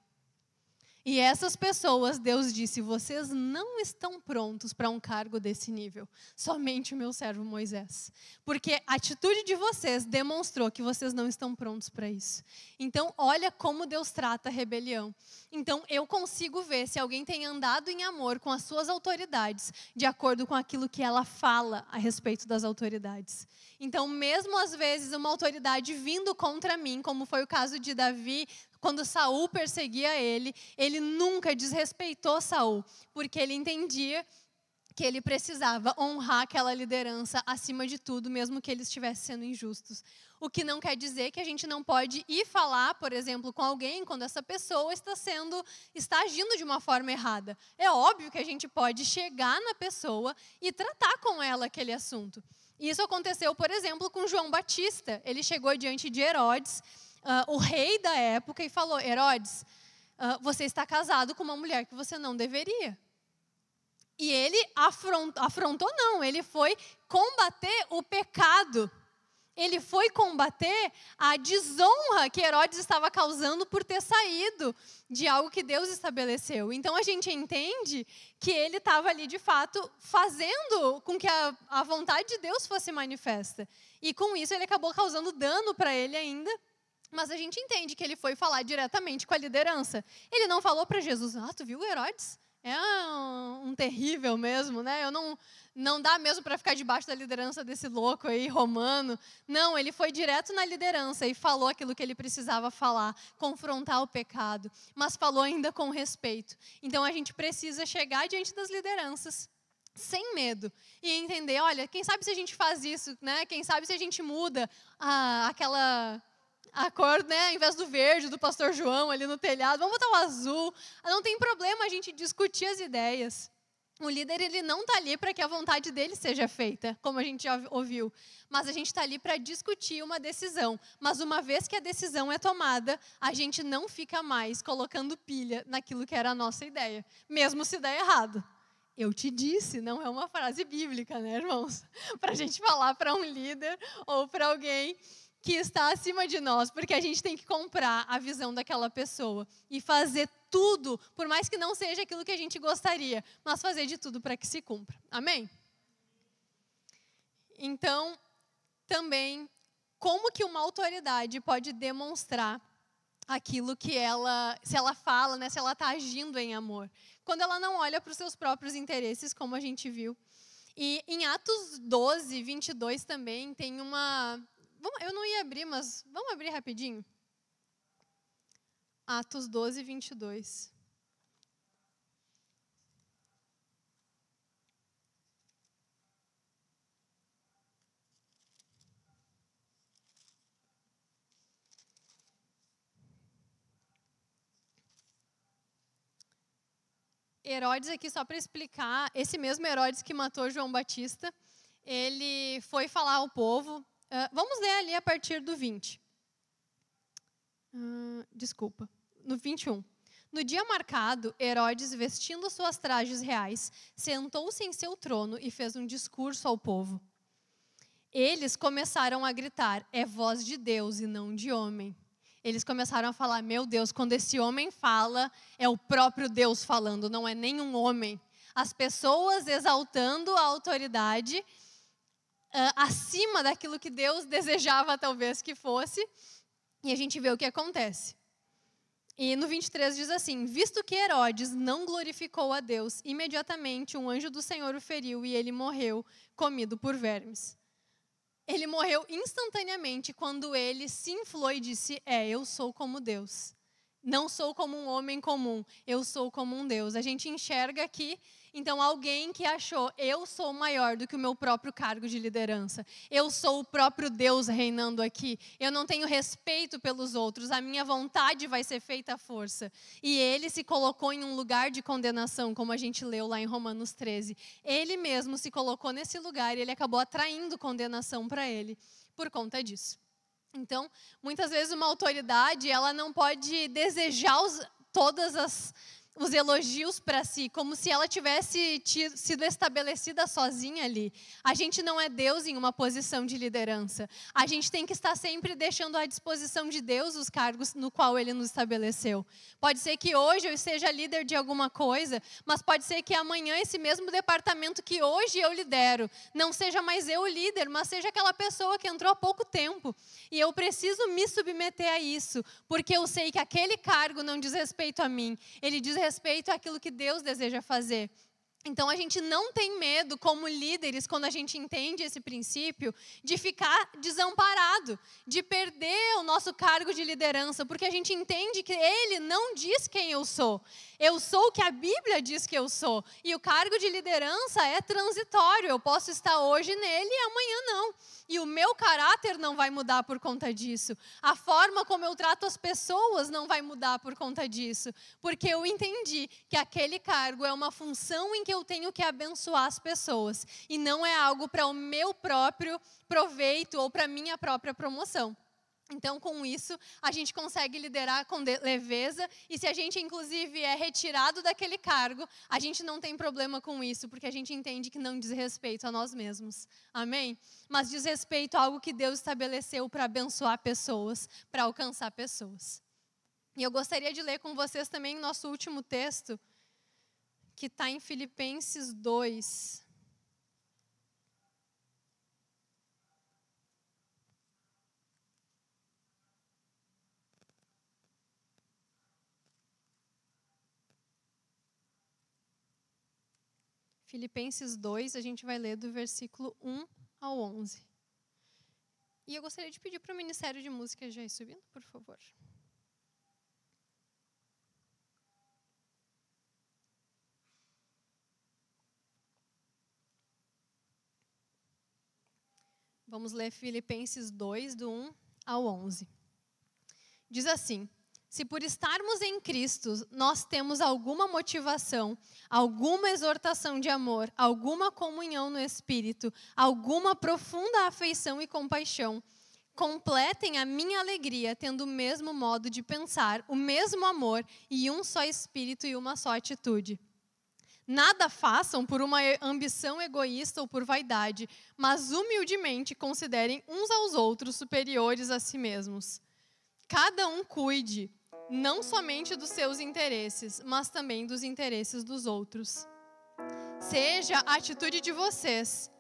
E essas pessoas, Deus disse: vocês não estão prontos para um cargo desse nível. Somente o meu servo Moisés. Porque a atitude de vocês demonstrou que vocês não estão prontos para isso. Então, olha como Deus trata a rebelião. Então, eu consigo ver se alguém tem andado em amor com as suas autoridades, de acordo com aquilo que ela fala a respeito das autoridades. Então, mesmo às vezes, uma autoridade vindo contra mim, como foi o caso de Davi, quando Saul perseguia ele, ele nunca desrespeitou Saul, porque ele entendia que ele precisava honrar aquela liderança acima de tudo, mesmo que eles estivessem sendo injustos. O que não quer dizer que a gente não pode ir falar, por exemplo, com alguém quando essa pessoa está agindo de uma forma errada. É óbvio que a gente pode chegar na pessoa e tratar com ela aquele assunto. Isso aconteceu, por exemplo, com João Batista. Ele chegou diante de Herodes, o rei da época, e falou: Herodes, você está casado com uma mulher que você não deveria. E ele afrontou não, ele foi combater o pecado. Ele foi combater a desonra que Herodes estava causando por ter saído de algo que Deus estabeleceu. Então a gente entende que ele estava ali de fato fazendo com que a vontade de Deus fosse manifesta. E com isso ele acabou causando dano para ele ainda. Mas a gente entende que ele foi falar diretamente com a liderança. Ele não falou para Jesus: tu viu Herodes? É um terrível mesmo, né? Não dá mesmo para ficar debaixo da liderança desse louco aí, romano. Não, ele foi direto na liderança e falou aquilo que ele precisava falar, confrontar o pecado, mas falou ainda com respeito. Então a gente precisa chegar diante das lideranças sem medo e entender, olha, quem sabe se a gente faz isso, né? Quem sabe se a gente muda a cor, né, ao invés do verde do pastor João ali no telhado, vamos botar o azul. Não tem problema a gente discutir as ideias. O líder, ele não está ali para que a vontade dele seja feita, como a gente já ouviu. Mas a gente está ali para discutir uma decisão. Mas uma vez que a decisão é tomada, a gente não fica mais colocando pilha naquilo que era a nossa ideia, mesmo se der errado. Eu te disse, não é uma frase bíblica, né, irmãos? Para a gente falar para um líder ou para alguém que está acima de nós, porque a gente tem que comprar a visão daquela pessoa e fazer tudo, por mais que não seja aquilo que a gente gostaria, mas fazer de tudo para que se cumpra. Amém? Então, também como que uma autoridade pode demonstrar aquilo que se ela fala, né, se ela está agindo em amor. Quando ela não olha para os seus próprios interesses, como a gente viu. E em Atos 12, 22 também tem uma... Eu não ia abrir, mas vamos abrir rapidinho? Atos 12, 22. Herodes aqui, só para explicar, esse mesmo Herodes que matou João Batista, ele foi falar ao povo. Vamos ler ali a partir do 20. Desculpa, no 21. No dia marcado, Herodes, vestindo suas trajes reais, sentou-se em seu trono e fez um discurso ao povo. Eles começaram a gritar: é voz de Deus e não de homem. Eles começaram a falar: meu Deus, quando esse homem fala, é o próprio Deus falando, não é nenhum homem. As pessoas exaltando a autoridade acima daquilo que Deus desejava talvez que fosse. E a gente vê o que acontece. E no 23 diz assim: visto que Herodes não glorificou a Deus, imediatamente um anjo do Senhor o feriu e ele morreu, comido por vermes. Ele morreu instantaneamente quando ele se inflou e disse: eu sou como Deus. Não sou como um homem comum, eu sou como um Deus. A gente enxerga aqui, então, alguém que achou: eu sou maior do que o meu próprio cargo de liderança. Eu sou o próprio Deus reinando aqui. Eu não tenho respeito pelos outros. A minha vontade vai ser feita à força. E ele se colocou em um lugar de condenação, como a gente leu lá em Romanos 13. Ele mesmo se colocou nesse lugar e ele acabou atraindo condenação para ele por conta disso. Então, muitas vezes uma autoridade, ela não pode desejar os elogios para si, como se ela tivesse sido estabelecida sozinha ali. A gente não é Deus em uma posição de liderança. A gente tem que estar sempre deixando à disposição de Deus os cargos no qual Ele nos estabeleceu. Pode ser que hoje eu seja líder de alguma coisa, mas pode ser que amanhã esse mesmo departamento que hoje eu lidero, não seja mais eu o líder, mas seja aquela pessoa que entrou há pouco tempo. E eu preciso me submeter a isso, porque eu sei que aquele cargo não diz respeito a mim, ele diz respeito àquilo que Deus deseja fazer. Então, a gente não tem medo, como líderes, quando a gente entende esse princípio, de ficar desamparado, de perder o nosso cargo de liderança, porque a gente entende que Ele não diz quem eu sou. Eu sou o que a Bíblia diz que eu sou. E o cargo de liderança é transitório. Eu posso estar hoje nele e amanhã não. E o meu caráter não vai mudar por conta disso. A forma como eu trato as pessoas não vai mudar por conta disso. Porque eu entendi que aquele cargo é uma função em que eu tenho que abençoar as pessoas. E não é algo para o meu próprio proveito ou para a minha própria promoção. Então, com isso, a gente consegue liderar com leveza. E se a gente, inclusive, é retirado daquele cargo, a gente não tem problema com isso, porque a gente entende que não diz respeito a nós mesmos. Amém? Mas diz respeito a algo que Deus estabeleceu para abençoar pessoas, para alcançar pessoas. E eu gostaria de ler com vocês também o nosso último texto, que está em Filipenses 2. Filipenses 2, a gente vai ler do versículo 1 ao 11. E eu gostaria de pedir para o Ministério de Música já ir subindo, por favor. Vamos ler Filipenses 2, do 1 ao 11. Diz assim: se por estarmos em Cristo, nós temos alguma motivação, alguma exortação de amor, alguma comunhão no Espírito, alguma profunda afeição e compaixão, completem a minha alegria, tendo o mesmo modo de pensar, o mesmo amor e um só Espírito e uma só atitude. Nada façam por uma ambição egoísta ou por vaidade, mas humildemente considerem uns aos outros superiores a si mesmos. Cada um cuide não somente dos seus interesses, mas também dos interesses dos outros. Seja a atitude de vocês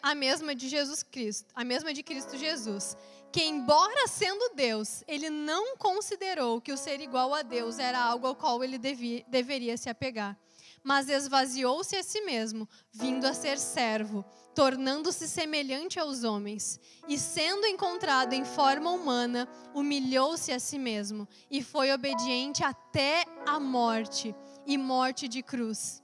a mesma de Jesus Cristo, a mesma de Cristo Jesus, que embora sendo Deus, ele não considerou que o ser igual a Deus era algo ao qual ele deveria se apegar, mas esvaziou-se a si mesmo, vindo a ser servo, tornando-se semelhante aos homens, e sendo encontrado em forma humana, humilhou-se a si mesmo, e foi obediente até a morte, e morte de cruz.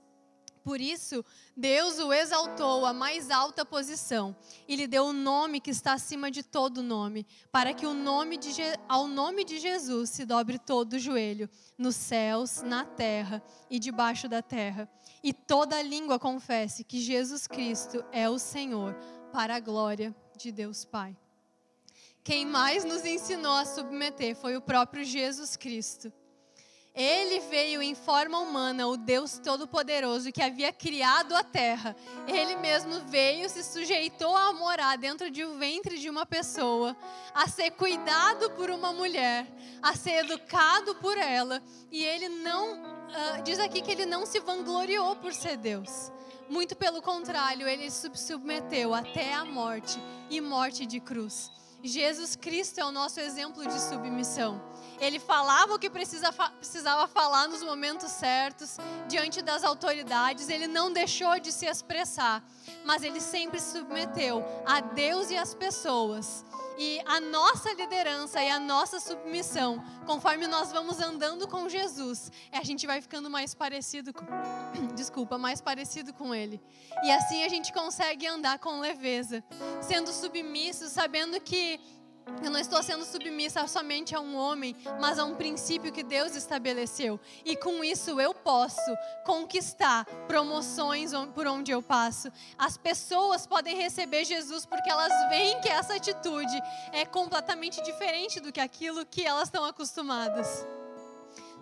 Por isso, Deus o exaltou à mais alta posição e lhe deu o nome que está acima de todo nome, para que ao nome de Jesus se dobre todo o joelho, nos céus, na terra e debaixo da terra, e toda língua confesse que Jesus Cristo é o Senhor, para a glória de Deus Pai. Quem mais nos ensinou a submeter foi o próprio Jesus Cristo. Ele veio em forma humana, o Deus Todo-Poderoso que havia criado a terra. Ele mesmo veio, se sujeitou a morar dentro de um ventre de uma pessoa, a ser cuidado por uma mulher, a ser educado por ela. E ele diz aqui que ele não se vangloriou por ser Deus. Muito pelo contrário, ele se submeteu até a morte e morte de cruz. Jesus Cristo é o nosso exemplo de submissão. Ele falava o que precisava falar nos momentos certos, diante das autoridades. Ele não deixou de se expressar, mas ele sempre se submeteu a Deus e às pessoas. E a nossa liderança e a nossa submissão, conforme nós vamos andando com Jesus, a gente vai ficando mais parecido com Ele. E assim a gente consegue andar com leveza, sendo submisso, sabendo que eu não estou sendo submissa somente a um homem, mas a um princípio que Deus estabeleceu. E com isso eu posso conquistar promoções por onde eu passo. As pessoas podem receber Jesus porque elas veem que essa atitude é completamente diferente do que aquilo que elas estão acostumadas.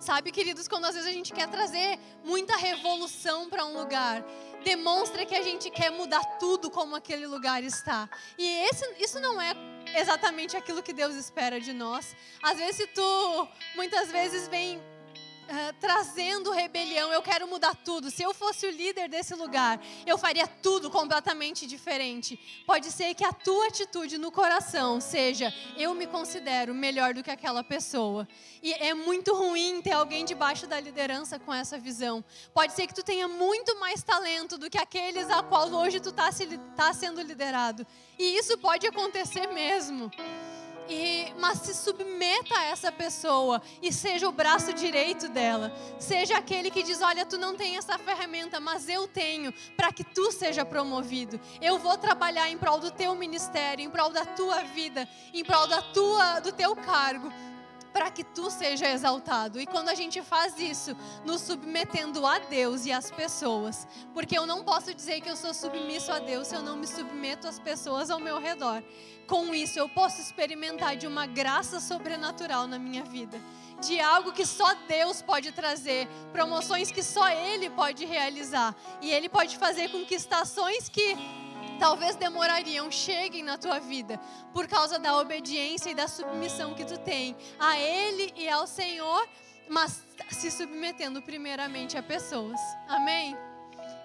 Sabe, queridos, quando às vezes a gente quer trazer muita revolução para um lugar, demonstra que a gente quer mudar tudo como aquele lugar está. E isso não é exatamente aquilo que Deus espera de nós. Às vezes muitas vezes vem trazendo rebelião, eu quero mudar tudo. Se eu fosse o líder desse lugar, eu faria tudo completamente diferente. Pode ser que a tua atitude no coração seja, eu me considero melhor do que aquela pessoa. E é muito ruim ter alguém debaixo da liderança com essa visão. Pode ser que tu tenha muito mais talento do que aqueles a qual hoje tu tá sendo liderado. E isso pode acontecer mesmo. Mas se submeta a essa pessoa e seja o braço direito dela. Seja aquele que diz, olha, tu não tem essa ferramenta, mas eu tenho, para que tu seja promovido. Eu vou trabalhar em prol do teu ministério, em prol da tua vida, em prol do teu cargo, para que tu seja exaltado. E quando a gente faz isso, nos submetendo a Deus e às pessoas, porque eu não posso dizer que eu sou submisso a Deus se eu não me submeto às pessoas ao meu redor. Com isso, eu posso experimentar de uma graça sobrenatural na minha vida, de algo que só Deus pode trazer, promoções que só Ele pode realizar. E Ele pode fazer com que estações que talvez demorariam, cheguem na tua vida, por causa da obediência e da submissão que tu tem a Ele e ao Senhor, mas se submetendo primeiramente a pessoas. Amém?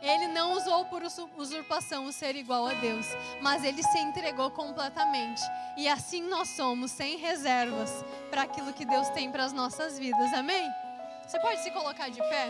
Ele não usou por usurpação o ser igual a Deus, mas Ele se entregou completamente. E assim nós somos, sem reservas, para aquilo que Deus tem para as nossas vidas. Amém? Você pode se colocar de pé?